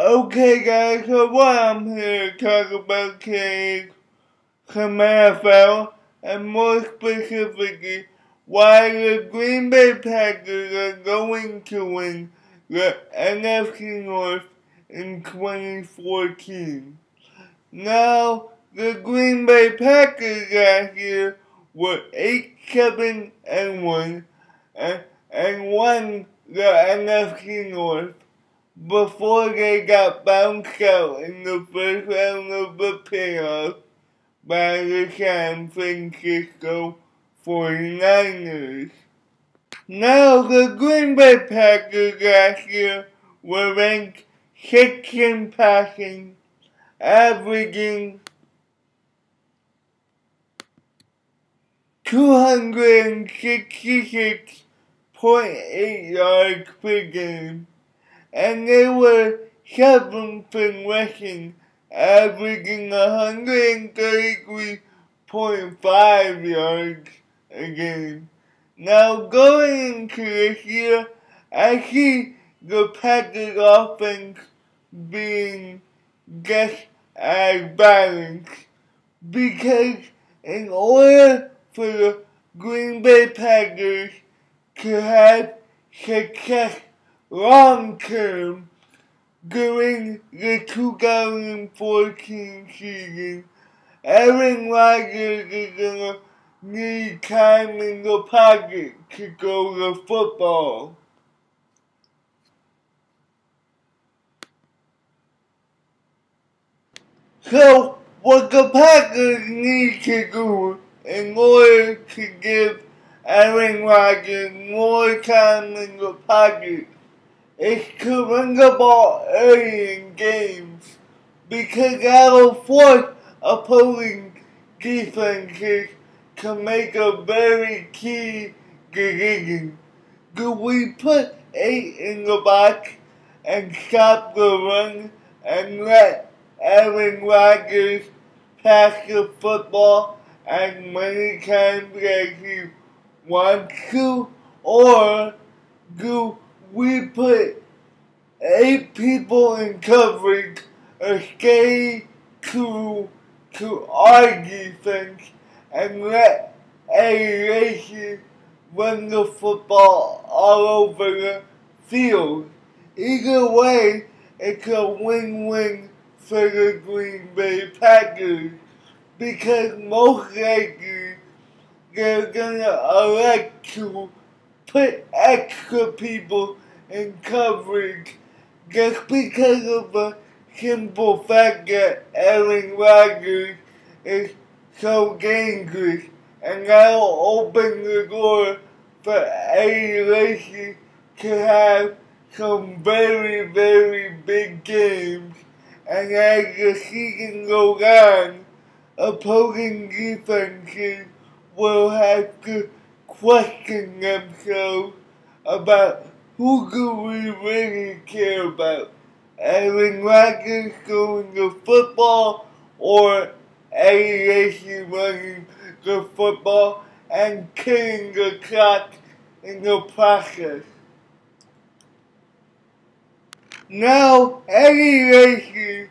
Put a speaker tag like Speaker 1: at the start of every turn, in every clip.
Speaker 1: Okay guys, so what I'm here to talk about today is NFL, and more specifically, why the Green Bay Packers are going to win the NFC North in 2014. Now, the Green Bay Packers last year were 8-7-1 and won the NFC North before they got bounced out in the first round of the playoffs by the San Francisco 49ers. Now, the Green Bay Packers last year were ranked 6th in passing, averaging 266.8 yards per game, and they were 7th in rushing, averaging 133.5 yards a game. Now, going into this year, I see the Packers offense being just as balanced, because in order for the Green Bay Packers to have success long term during the 2014 season, Aaron Rodgers is gonna need time in the pocket to throw the football. So, what the Packers need to do in order to give Aaron Rodgers more time in the pocket is to run the ball early in games, because that will force opposing defenses to make a very key decision. Do we put 8 in the box and stop the run and let Aaron Rodgers pass the football as many times as he wants to, or do we put 8 people in coverage or stay to our defense and let A. run the football all over the field? Either way, it's a win-win for the Green Bay Packers, because most likely they're gonna elect to put extra people in coverage just because of the simple fact that Aaron Rodgers is so dangerous, and that'll open the door for A. to have some very, very big games. And as the season goes on, opposing defenses will have to question themselves about who do we really care about, Aaron Rodgers throwing the football or A. running the football and killing the clock in the process. Now, A.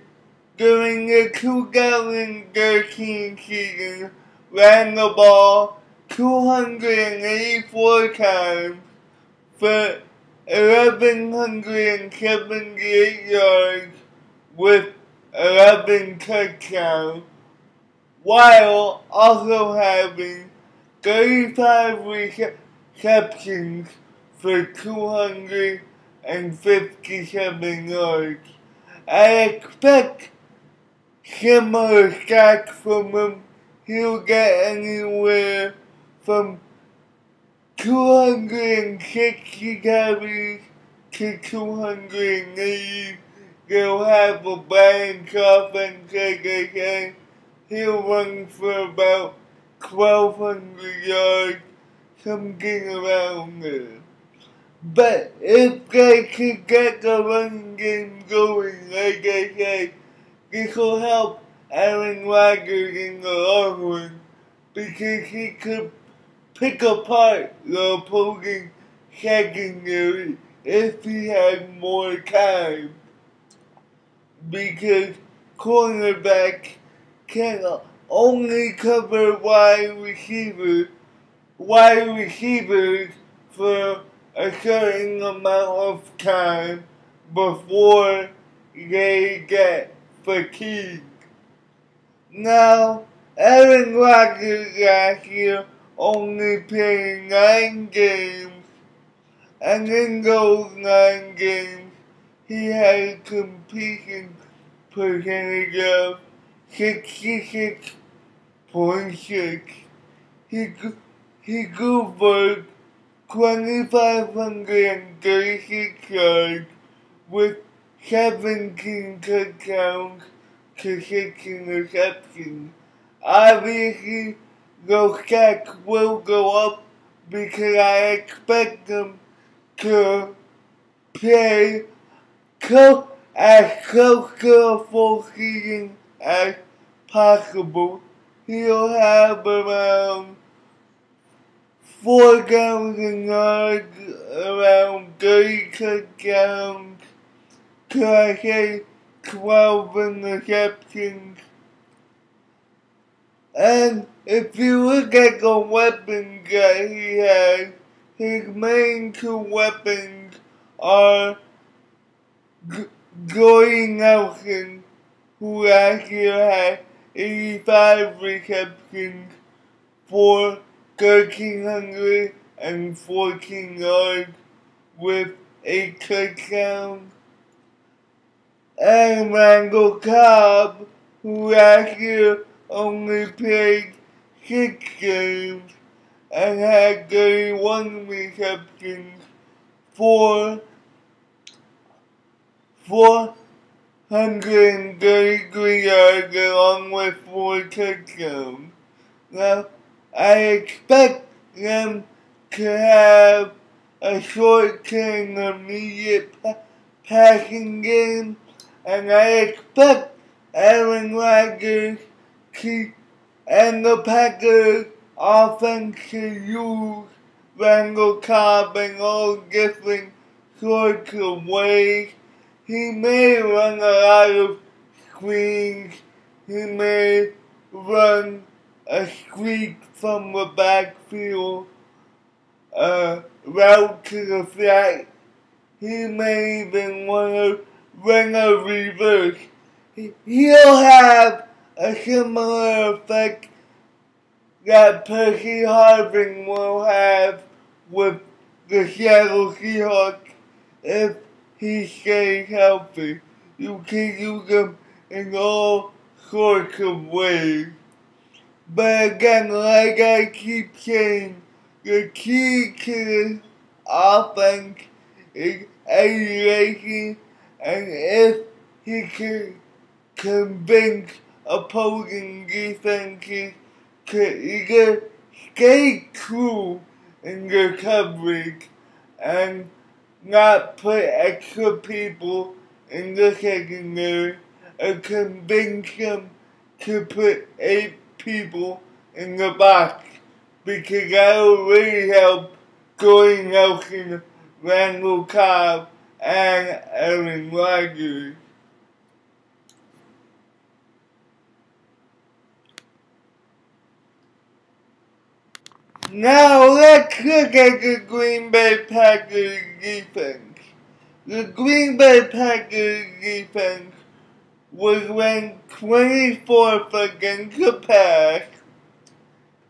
Speaker 1: during the 2013 season ran the ball 284 times for 1,178 yards with 11 touchdowns, while also having 35 receptions for 257 yards. I expect similar stats from him. He'll get anywhere from 260 carries to 280. They'll have a balanced offense, like I said. He'll run for about 1,200 yards, something around there. But if they could get the running game going, like I said, this will help Aaron Rodgers in the long run, because he could pick apart the opposing secondary if he had more time. because cornerback can only cover wide receivers for a certain amount of time before they get fatigued. Now, Aaron Rodgers last year only played 9 games, and in those 9 games, he had a completion percentage of 66.6. He grew for 2,536 yards with 17 touchdowns to 6 interceptions. Obviously, those stats will go up because I expect them to play as close to a full season as possible. He'll have around 4,000 yards, around 30 touchdowns, to I say 12 interceptions. And if you look at the weapons that he has, his main 2 weapons are Jordy Nelson, who last year had 85 receptions for 1,314 yards with 8 touchdowns, and Randall Cobb, who last year only played 6 games and had 31 receptions for 433 yards along with 4 touchdowns. Now, I expect them to have a short-term immediate passing game, and I expect Aaron Rodgers and the Packers offense to use Randall Cobb in all different sorts of ways. He may run a lot of screens. He may run a sweep from the backfield, route to the flat. He may even want to run a reverse. He'll have a similar effect that Percy Harvin will have with the Seattle Seahawks if he stays healthy. You can use him in all sorts of ways. But again, like I keep saying, the key to this offense is isolation, and if he can convince opposing defenses to either stay true in their coverage and not put extra people in the secondary, and convince them to put 8 people in the box, because that will really help Jordy Nelson, Randall Cobb, and Aaron Rodgers. Now let's look at the Green Bay Packers defense. The Green Bay Packers defense was ranked 24th against the pass,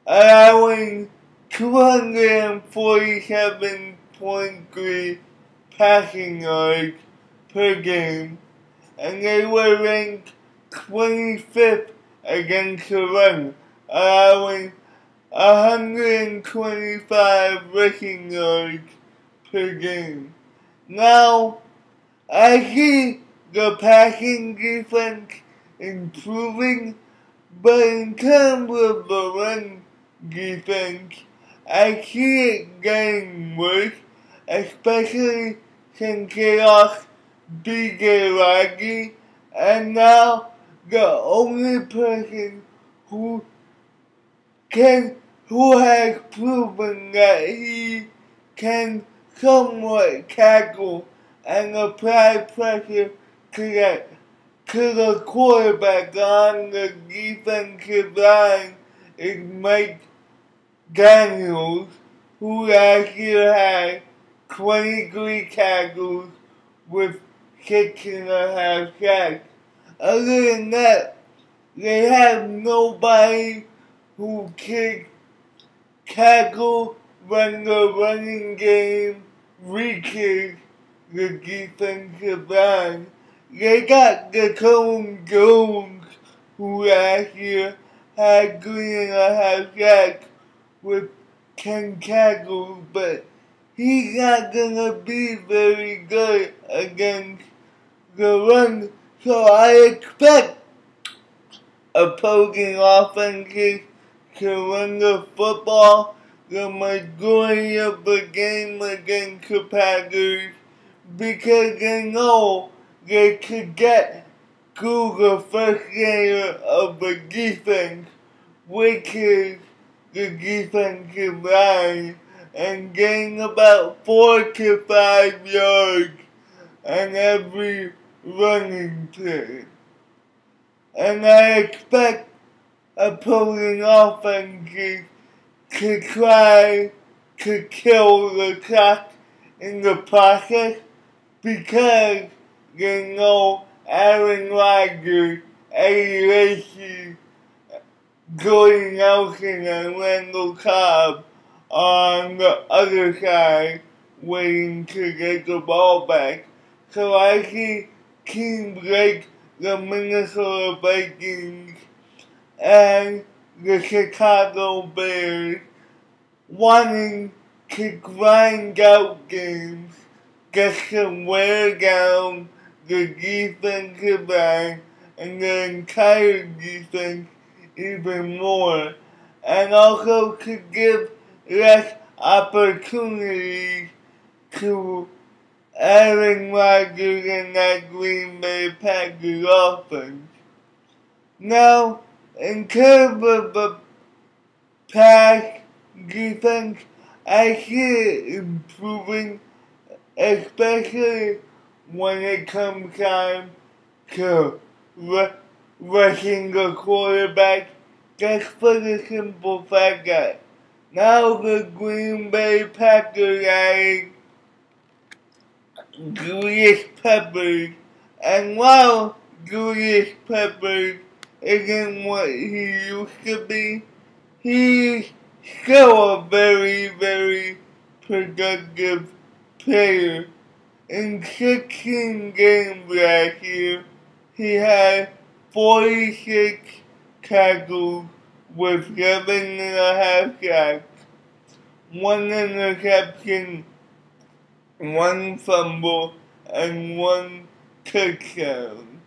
Speaker 1: allowing 247.3 passing yards per game, and they were ranked 25th against the run, allowing 125 rushing yards per game. Now, I see the passing defense improving, but in terms of the run defense, I see it getting worse, especially since they lost B.J. Raji, and now the only person who has proven that he can somewhat tackle and apply pressure to to the quarterback on the defensive line is Mike Daniels, who last year had 23 tackles with 6.5 sacks. Other than that, they have nobody who can tackle when the running game reaches the defensive line. They got Decone Jones, who last year had 3.5 sacks with 10 tackles, but he's not gonna be very good against the run. So I expect opposing offenses to run the football the majority of the game against the Packers because they know they could get through the first layer of the defense, which is the defensive line, and gain about 4 to 5 yards on every running play. And I expect opposing offenses to try to kill the clock in the process because they know Aaron Rodgers, Eddie Lacy, Jordan Nelson, and Randall Cobb on the other side waiting to get the ball back. So I see teams like the Minnesota Vikings and the Chicago Bears wanting to grind out games just to wear down the defensive line and the entire defense even more, and also to give less opportunities to Aaron Rodgers and that Green Bay Packers offense. Now, in terms of the pass defense, I see it improving, especially when it comes time to rushing the quarterback, just for the simple fact that now the Green Bay Packers added Julius Peppers, and while Julius Peppers isn't what he used to be, he's still a very, very productive player. In 16 games last year, he had 46 tackles with 7.5 sacks, 1 interception, 1 fumble, and 1 touchdown.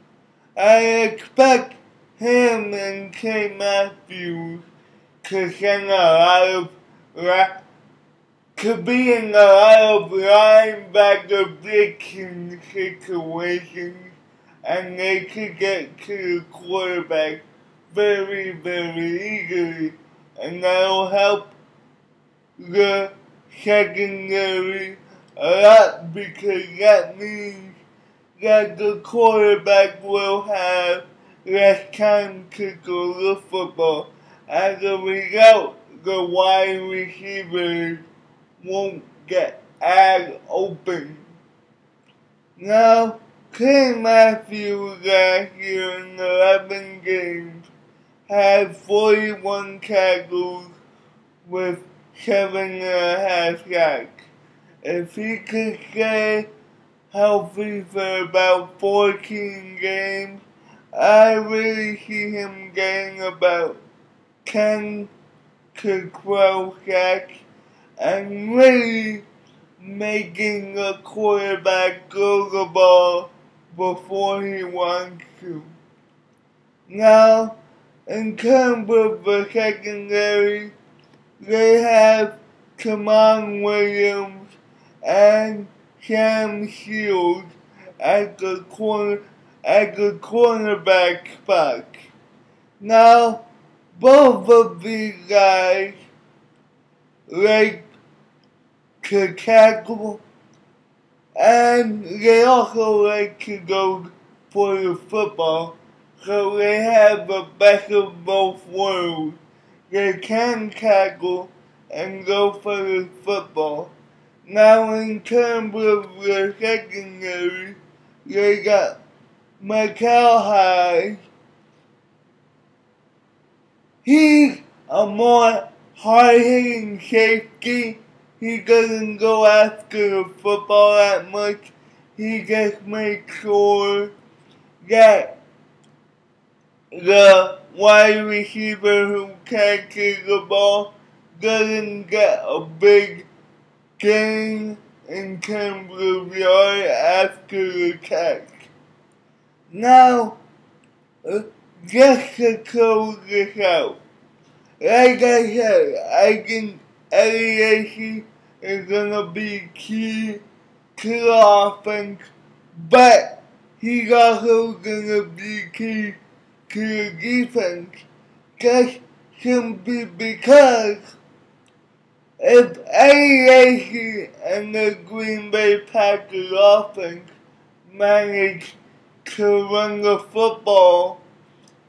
Speaker 1: I expect him and K. Matthews to send to be in a lot of linebacker blitzing situations, and they could get to the quarterback very, very easily, and that'll help the secondary a lot because that means that the quarterback will have less time to throw the football. As a result, the wide receivers won't get as open. Now, Clay Matthews last year in 11 games had 41 tackles with 7.5 sacks. If he could stay healthy for about 14 games, I really see him getting about 10 to 12 sacks and really making the quarterback throw the ball before he wants to. Now, in terms of the secondary, they have Tamon Williams and Sam Shields at the cornerback spot. Now, both of these guys like to tackle, and they also like to go for the football, so they have the best of both worlds. They can tackle and go for the football. Now in terms of the secondary, they got McElhinney. He's a more hard-hitting safety. He doesn't go after the football that much. He just makes sure that the wide receiver who catches the ball doesn't get a big gain in terms of yard after the catch. Now, just to close this out, like I said, I think LAC is gonna be key to the offense, but he's also gonna be key to the defense, just simply because if LAC and the Green Bay Packers offense manage to run the football,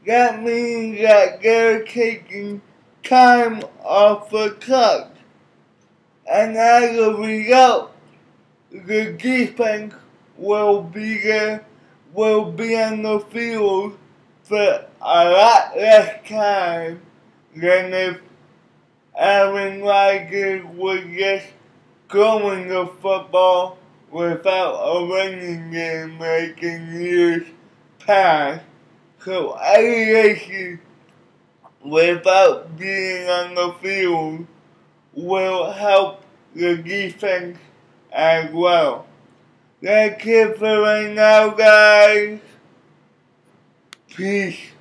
Speaker 1: that means that they're taking time off the clock. And as a result, the defense will be there, will be on the field for a lot less time than if Aaron Rodgers was just throwing the football without a running game like in years past. So LAC, without being on the field, will help the defense as well. That's it for right now, guys. Peace.